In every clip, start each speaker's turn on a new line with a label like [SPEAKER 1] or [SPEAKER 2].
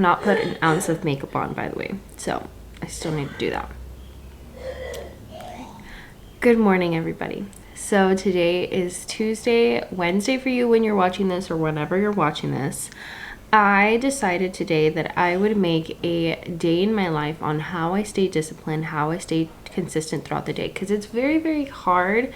[SPEAKER 1] not put an ounce of makeup on, by the way, so I still need to do that. Good morning, everybody. So today is Wednesday for you when you're watching this, or whenever you're watching this. I decided today that I would make a day in my life on how I stay disciplined, how I stay consistent throughout the day, because it's very, very hard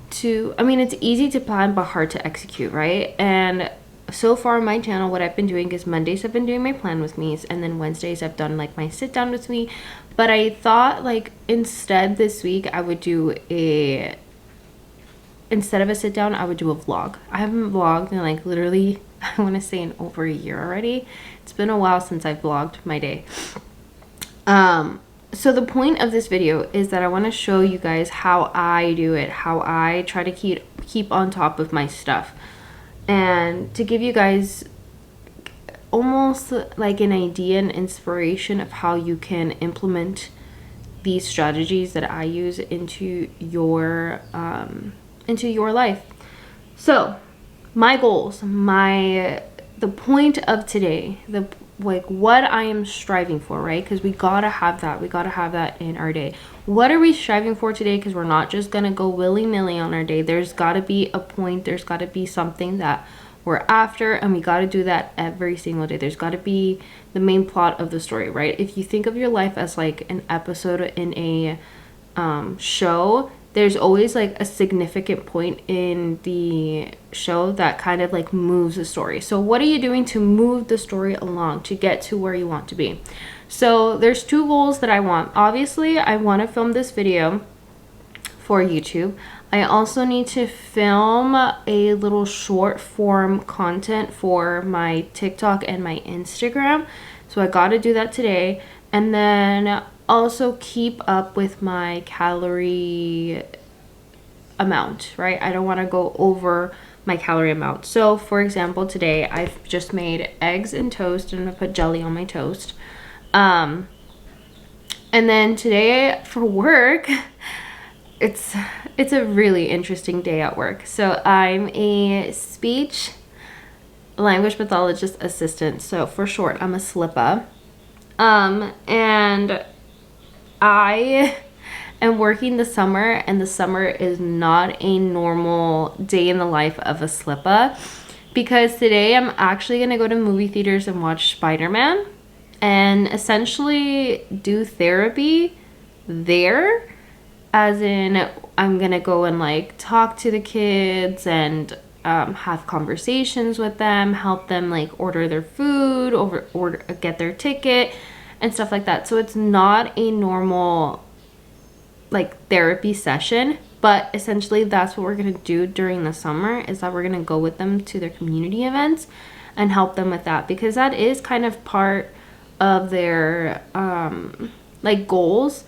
[SPEAKER 1] to, it's easy to plan but hard to execute, right? And so far on my channel, what I've been doing is Mondays I've been doing my plan with me's, and then Wednesdays I've done like my sit down with me. But I thought like instead this week I would do instead of a sit down, I would do a vlog. I haven't vlogged in like literally, I want to say in over a year already. It's been a while since I've vlogged my day. So the point of this video is that I want to show you guys how I do it, how I try to keep on top of my stuff, and to give you guys almost like an idea and inspiration of how you can implement these strategies that I use into your life. So my goals, the point of today, what I am striving for, right? Because we gotta have that in our day. What are we striving for today? Because we're not just gonna go willy-nilly on our day. There's gotta be a point, there's gotta be something that we're after, and we gotta do that every single day. There's gotta be the main plot of the story, right? If you think of your life as like an episode in a show, there's always like a significant point in the show that kind of like moves the story. So what are you doing to move the story along to get to where you want to be? So there's two goals that I want. Obviously, I want to film this video for YouTube. I also need to film a little short form content for my TikTok and my Instagram. So I got to do that today. And then also keep up with my calorie amount, right? I don't want to go over my calorie amount. So for example, today I've just made eggs and toast, and I'm gonna put jelly on my toast. And then today for work, it's a really interesting day at work. So I'm a speech language pathologist assistant. So for short, I'm a SLPA. And I am working the summer, and the summer is not a normal day in the life of a SLPA, because today I'm actually going to go to movie theaters and watch Spider-Man and essentially do therapy there, as in I'm going to go and like talk to the kids and have conversations with them, help them like order their food, order get their ticket and stuff like that. So it's not a normal like therapy session, but essentially that's what we're going to do during the summer, is that we're going to go with them to their community events and help them with that, because that is kind of part of their like goals,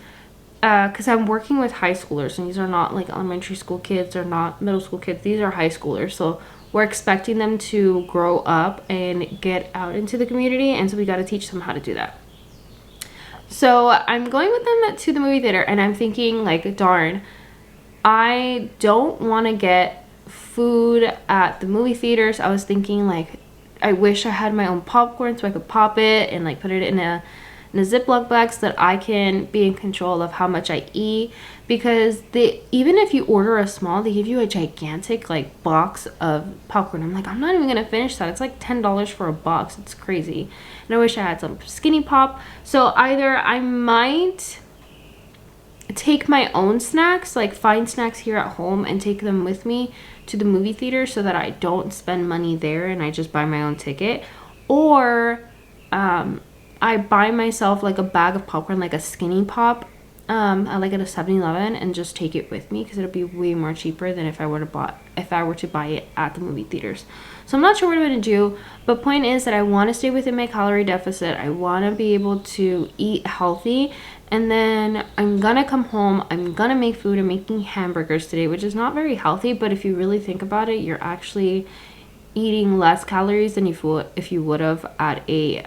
[SPEAKER 1] because I'm working with high schoolers, and these are not like elementary school kids or not middle school kids. These are high schoolers, so we're expecting them to grow up and get out into the community, and so we got to teach them how to do that. So I'm going with them to the movie theater, and I'm thinking like, darn, I don't want to get food at the movie theaters. I was thinking like, I wish I had my own popcorn so I could pop it and like put it in a Ziploc bag so that I can be in control of how much I eat, because even if you order a small, they give you a gigantic like box of popcorn. I'm like, I'm not even gonna finish that. It's like $10 for a box. It's crazy. And I wish I had some Skinny Pop. So either I might take my own snacks, like find snacks here at home and take them with me to the movie theater so that I don't spend money there and I just buy my own ticket, or I buy myself like a bag of popcorn, like a Skinny Pop, I like at a 7-Eleven, and just take it with me, because it'll be way more cheaper than if I were to buy it at the movie theaters. So I'm not sure what I'm gonna do, but point is that I want to stay within my calorie deficit. I want to be able to eat healthy, and then I'm gonna come home, I'm gonna make food. I'm making hamburgers today, which is not very healthy, but if you really think about it, you're actually eating less calories than if you would have at a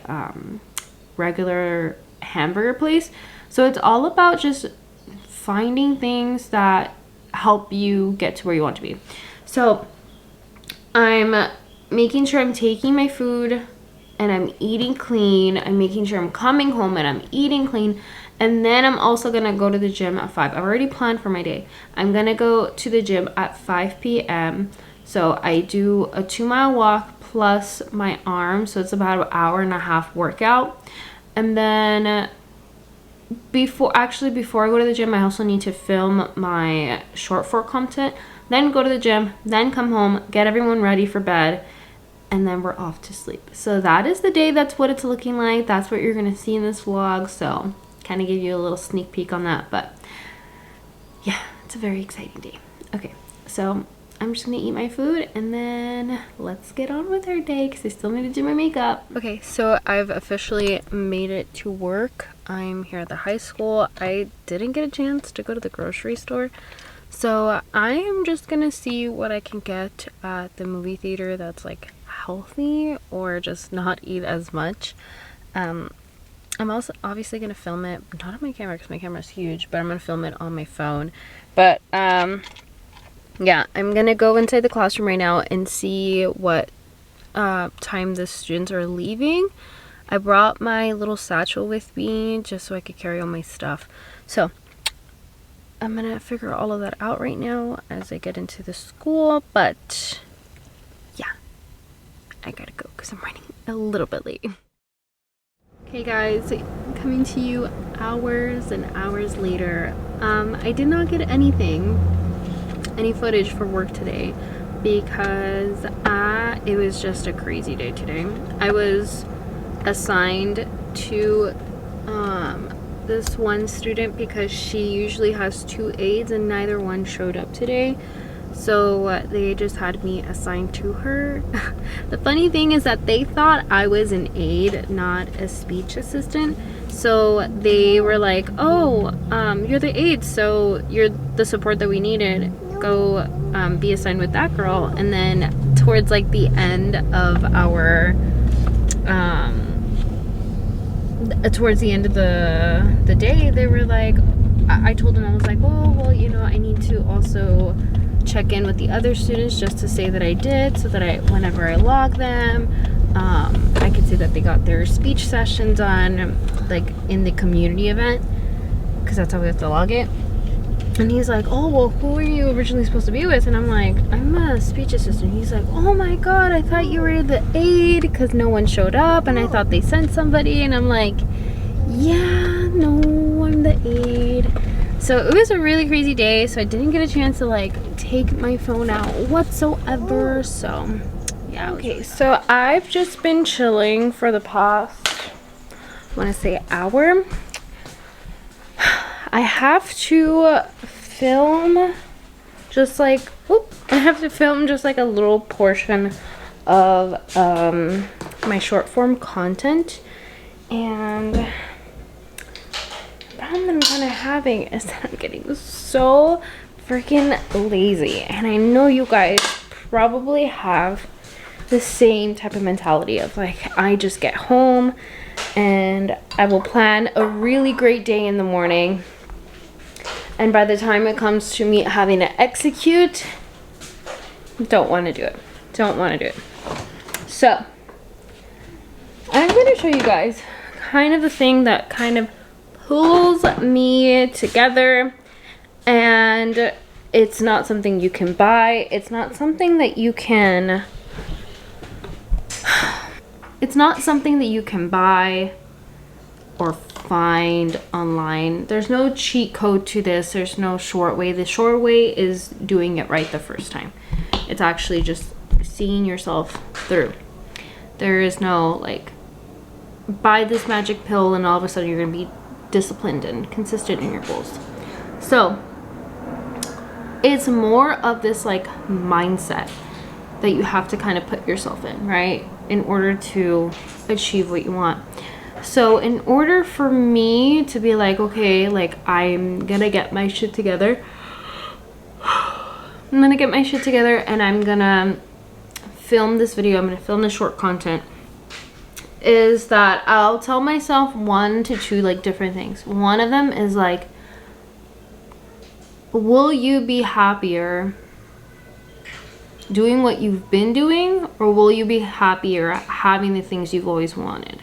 [SPEAKER 1] regular hamburger place. So it's all about just finding things that help you get to where you want to be. So I'm making sure I'm taking my food and I'm eating clean. I'm making sure I'm coming home and I'm eating clean. And then I'm also gonna go to the gym at 5. I've already planned for my day. I'm gonna go to the gym at 5 p.m. So I do a 2-mile walk plus my arm. So it's about an hour and a half workout. And then before I go to the gym, I also need to film my short form content, then go to the gym, then come home, get everyone ready for bed, and then we're off to sleep. So that is the day. That's what it's looking like. That's what you're gonna see in this vlog. So kind of give you a little sneak peek on that, but yeah, it's a very exciting day. Okay, so I'm just gonna eat my food and then let's get on with our day because I still need to do my makeup. Okay, so I've officially made it to work. I'm here at the high school. I didn't get a chance to go to the grocery store, so I am just gonna see what I can get at the movie theater that's like healthy or just not eat as much. I'm also obviously gonna film it, not on my camera because my camera's huge, but I'm gonna film it on my phone. But yeah, I'm gonna go inside the classroom right now and see what time the students are leaving. I brought my little satchel with me just so I could carry all my stuff. So I'm gonna figure all of that out right now as I get into the school. But yeah, I gotta go because I'm running a little bit late. Hey guys, coming to you hours and hours later. I did not get any footage for work today because it was just a crazy day today. I was assigned to this one student because she usually has 2 aides and neither one showed up today. So they just had me assigned to her. The funny thing is that they thought I was an aide, not a speech assistant. So they were like, oh, you're the aide, so you're the support that we needed. Go be assigned with that girl. And then towards like the end of our, towards the end of the day, they were like, I told them, I was like, oh, well, you know, I need to also check in with the other students just to say that I did, so that whenever I log them, I could say that they got their speech session done, like in the community event, because that's how we have to log it. And he's like, oh, well, who were you originally supposed to be with? And I'm like, I'm a speech assistant. He's like, oh my god, I thought you were the aide because no one showed up and I thought they sent somebody. And I'm like, yeah, no, I'm the aide. So it was a really crazy day, so I didn't get a chance to like take my phone out whatsoever. So yeah. Okay, so I've just been chilling for the past, I want to say, hour. I have to film just like, a little portion of my short form content, and the problem that I'm kind of having is that I'm getting so freaking lazy, and I know you guys probably have the same type of mentality of like, I just get home and I will plan a really great day in the morning, and by the time it comes to me having to execute, don't want to do it. So I'm going to show you guys kind of the thing that kind of pulls me together, and it's not something you can buy. It's not something that you can buy or find online. There's no cheat code to this. There's no short way. The short way is doing it right the first time. It's actually just seeing yourself through. There is no like, buy this magic pill and all of a sudden you're gonna be disciplined and consistent in your goals. So it's more of this like mindset that you have to kind of put yourself in, right, in order to achieve what you want. So in order for me to be like, okay, like I'm gonna get my shit together, and I'm gonna film this video, I'm gonna film the short content, is that I'll tell myself 1 to 2 like different things. One of them is like, will you be happier doing what you've been doing, or will you be happier having the things you've always wanted?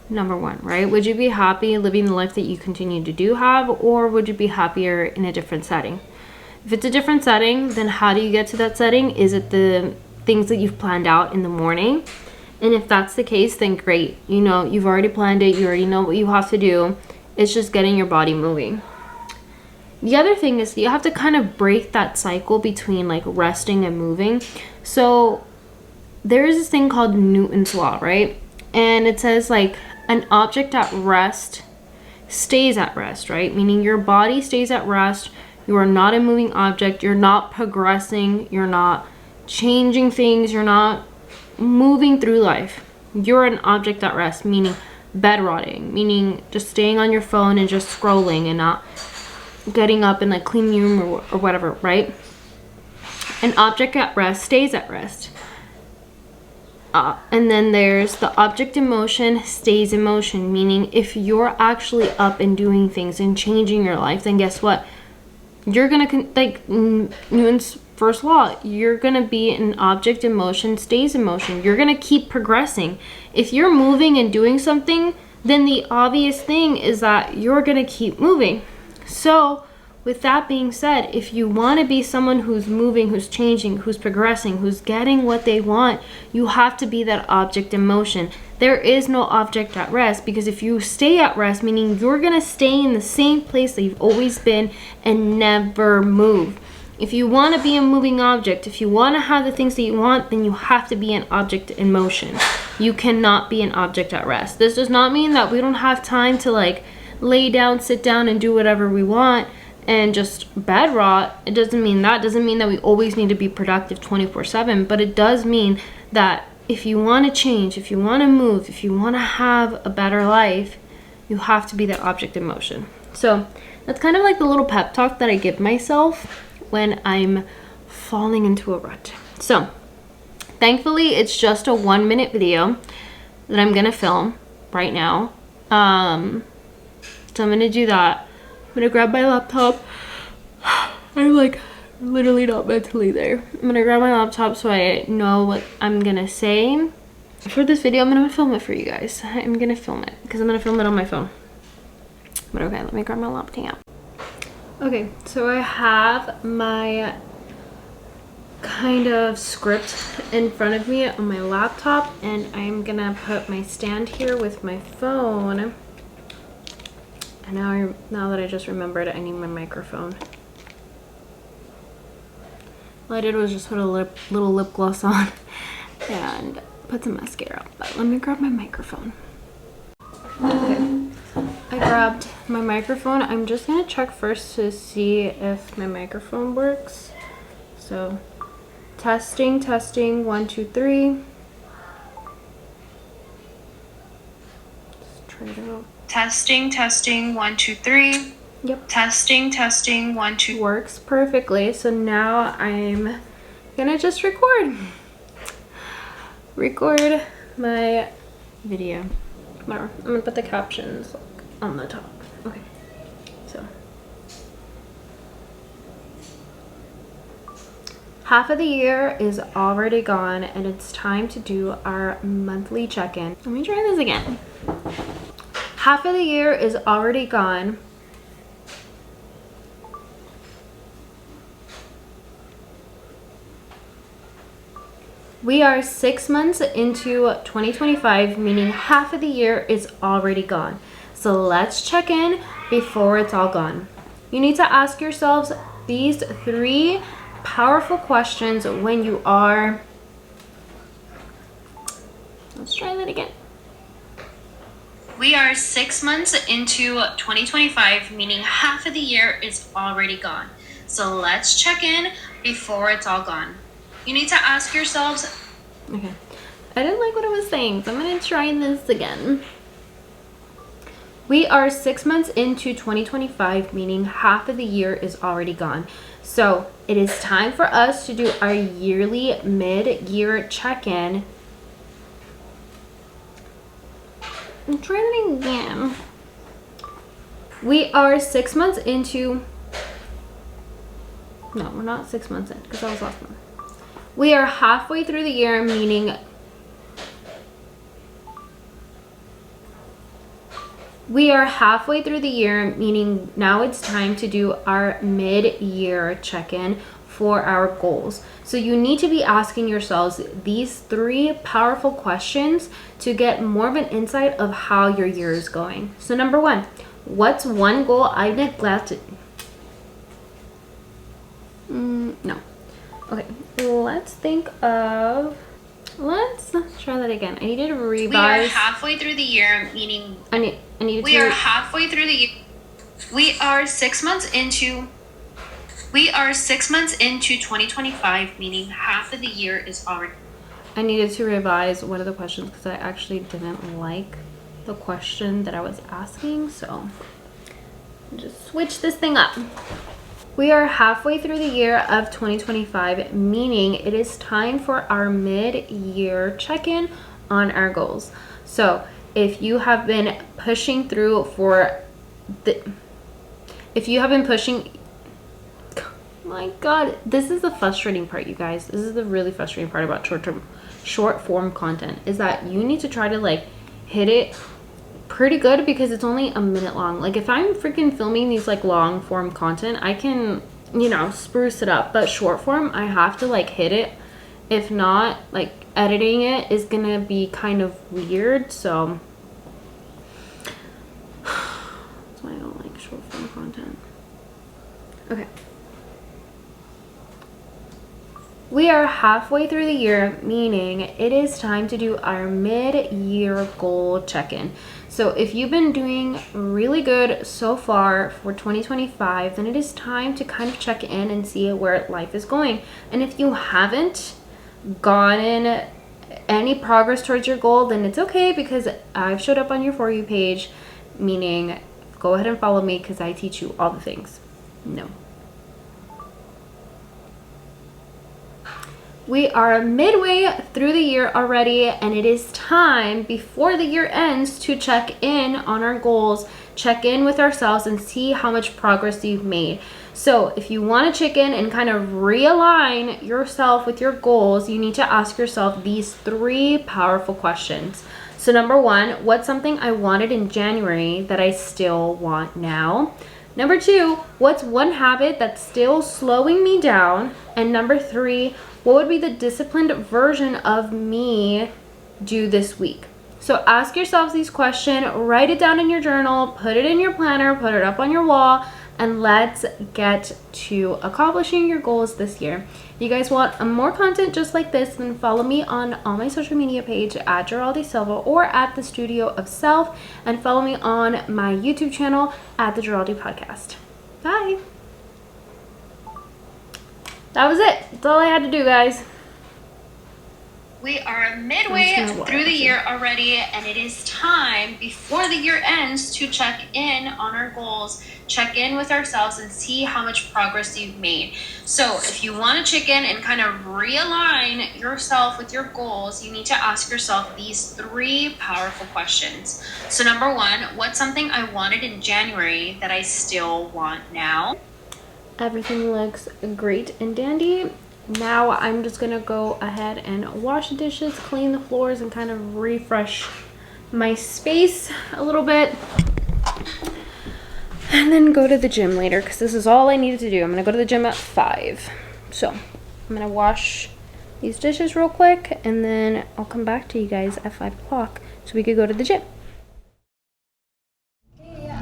[SPEAKER 1] Number one, right? Would you be happy living the life that you continue to do have, or would you be happier in a different setting? If it's a different setting, then how do you get to that setting? Is it the things that you've planned out in the morning? And if that's the case, then great. You know, you've already planned it. You already know what you have to do. It's just getting your body moving. The other thing is you have to kind of break that cycle between like resting and moving. So there is this thing called Newton's law, right? And it says like an object at rest stays at rest, right? Meaning your body stays at rest. You are not a moving object. You're not progressing. You're not changing things. You're not moving through life. You're an object at rest, meaning bed rotting, meaning just staying on your phone and just scrolling and not getting up and like cleaning your room or whatever, right? An object at rest stays at rest. And then there's the object in motion stays in motion, meaning if you're actually up and doing things and changing your life, then guess what? You're gonna, like Newton's first law, you're gonna be an object in motion stays in motion. You're gonna keep progressing. If you're moving and doing something, then the obvious thing is that you're gonna keep moving. So with that being said, if you want to be someone who's moving, who's changing, who's progressing, who's getting what they want, you have to be that object in motion. There is no object at rest, because if you stay at rest, meaning you're going to stay in the same place that you've always been and never move. If you want to be a moving object, if you want to have the things that you want, then you have to be an object in motion. You cannot be an object at rest. This does not mean that we don't have time to like lay down, sit down, and do whatever we want and just bed rot. It doesn't mean that. It doesn't mean that we always need to be productive 24/7, but it does mean that if you want to change, if you want to move, if you want to have a better life, you have to be that object in motion. So that's kind of like the little pep talk that I give myself when I'm falling into a rut. So thankfully it's just a 1-minute video that I'm gonna film right now. So I'm gonna do that. I'm gonna grab my laptop. I'm like literally not mentally there. I'm gonna grab my laptop so I know what I'm gonna say for this video. I'm gonna film it for you guys. I'm gonna film it because I'm gonna film it on my phone. But okay, let me grab my laptop. Okay, so I have my kind of script in front of me on my laptop, and I'm gonna put my stand here with my phone. And now that I just remembered, I need my microphone. All I did was just put a little lip gloss on and put some mascara. But let me grab my microphone. Okay, I grabbed my microphone. I'm just gonna check first to see if my microphone works. So, testing, 1, 2, 3. Just try it out. Testing, 1, 2, 3. Yep. Testing, 1, 2. Works perfectly. So now I'm gonna just record my video. Whatever. I'm gonna put the captions on the top. Okay. So half of the year is already gone, and it's time to do our monthly check-in. Let me try this again. Half of the year is already gone. We are 6 months into 2025, meaning half of the year is already gone. So let's check in before it's all gone. You need to ask yourselves these 3 powerful questions when you are... Let's try that again. We are 6 months into 2025, meaning half of the year is already gone. So let's check in before it's all gone. You need to ask yourselves... Okay, I didn't like what I was saying, so I'm going to try this again. We are 6 months into 2025, meaning half of the year is already gone. So it is time for us to do our yearly mid-year check-in. I'm trying it again. We are 6 months into... No, we're not 6 months in, because that was last month. We are halfway through the year, meaning now it's time to do our mid-year check-in for our goals. So you need to be asking yourselves these 3 powerful questions to get more of an insight of how your year is going. So number 1, what's one goal I neglected? No. Okay, let's try that again. I needed to revise.
[SPEAKER 2] We are halfway through the year, meaning we are halfway through the year. We are 6 months into 2025, meaning half of the year is already.
[SPEAKER 1] I needed to revise one of the questions because I actually didn't like the question that I was asking, so just switch this thing up. We are halfway through the year of 2025, meaning it is time for our mid-year check-in on our goals. So if you have been pushing through my God, this is the frustrating part, you guys. This is the really frustrating part about short form content, is that you need to try to like hit it pretty good because it's only a minute long. Like if I'm freaking filming these like long form content, I can, you know, spruce it up, but short form I have to like hit it. If not, like editing it is gonna be kind of weird. So that's why I don't like short form content. Okay, we are halfway through the year, meaning it is time to do our mid-year goal check-in. So if you've been doing really good so far for 2025, then it is time to kind of check in and see where life is going. And if you haven't gotten any progress towards your goal, then it's okay because I've showed up on your For You page, meaning go ahead and follow me because I teach you all the things. No. We are midway through the year already, and it is time before the year ends to check in on our goals, check in with ourselves, and see how much progress you've made. So if you want to check in and kind of realign yourself with your goals, you need to ask yourself these 3 powerful questions. So number 1, what's something I wanted in January that I still want now? Number 2, what's one habit that's still slowing me down? And number 3, what would be the disciplined version of me do this week? So ask yourselves these questions, write it down in your journal, put it in your planner, put it up on your wall, and let's get to accomplishing your goals this year. If you guys want more content just like this, then follow me on all my social media page at Geraldine Silva or at The Studio of Self, and follow me on my YouTube channel at The Geraldine Podcast. Bye. That was it. That's all I had to do, guys.
[SPEAKER 2] We are midway through the year already, and it is time before the year ends to check in on our goals, check in with ourselves, and see how much progress you've made. So if you want to check in and kind of realign yourself with your goals, you need to ask yourself these 3 powerful questions. So number 1, what's something I wanted in January that I still want now?
[SPEAKER 1] Everything looks great and dandy. Now I'm just gonna go ahead and wash the dishes, clean the floors, and kind of refresh my space a little bit, and then go to the gym later because this is all I needed to do. I'm gonna go to the gym at 5, so I'm gonna wash these dishes real quick, and then I'll come back to you guys at 5 o'clock so we could go to the gym.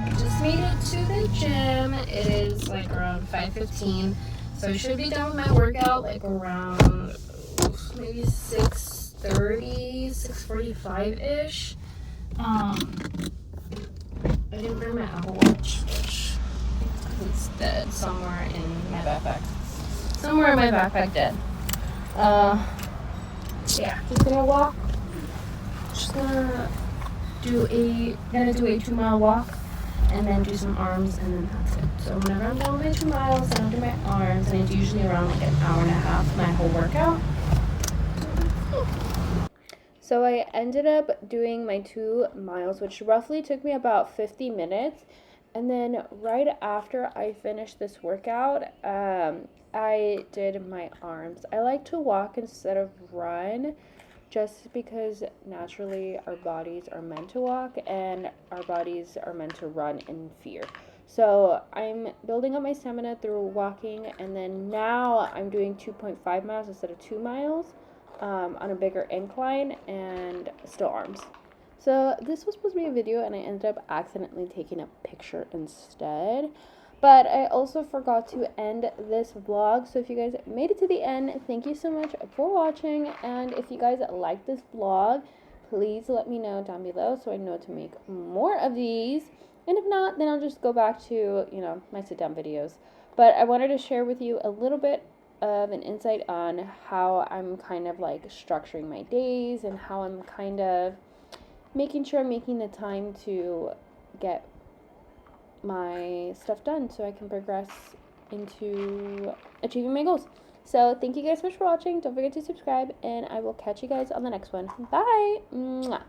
[SPEAKER 1] Just made it to the gym. It is like around 5:15, so I should be done with my workout like around maybe 6:30, 6:45-ish. I didn't bring my Apple Watch, which is dead somewhere in my backpack. Somewhere in my backpack dead. Yeah, just gonna walk. Just gonna do a 2-mile walk, and then do some arms, and then that's it. So whenever I'm done with my 2 miles, then I'll do my arms, and it's usually around like an hour and a half, my whole workout. So I ended up doing my 2 miles, which roughly took me about 50 minutes. And then right after I finished this workout, I did my arms. I like to walk instead of run just because naturally our bodies are meant to walk and our bodies are meant to run in fear. So I'm building up my stamina through walking, and then now I'm doing 2.5 miles instead of 2 miles on a bigger incline, and still arms. So this was supposed to be a video, and I ended up accidentally taking a picture instead. But I also forgot to end this vlog. So if you guys made it to the end, thank you so much for watching. And if you guys like this vlog, please let me know down below so I know to make more of these. And if not, then I'll just go back to, my sit down videos. But I wanted to share with you a little bit of an insight on how I'm kind of like structuring my days and how I'm kind of making sure I'm making the time to get my stuff done so I can progress into achieving my goals. So thank you guys so much for watching. Don't forget to subscribe, and I will catch you guys on the next one. Bye. Mwah.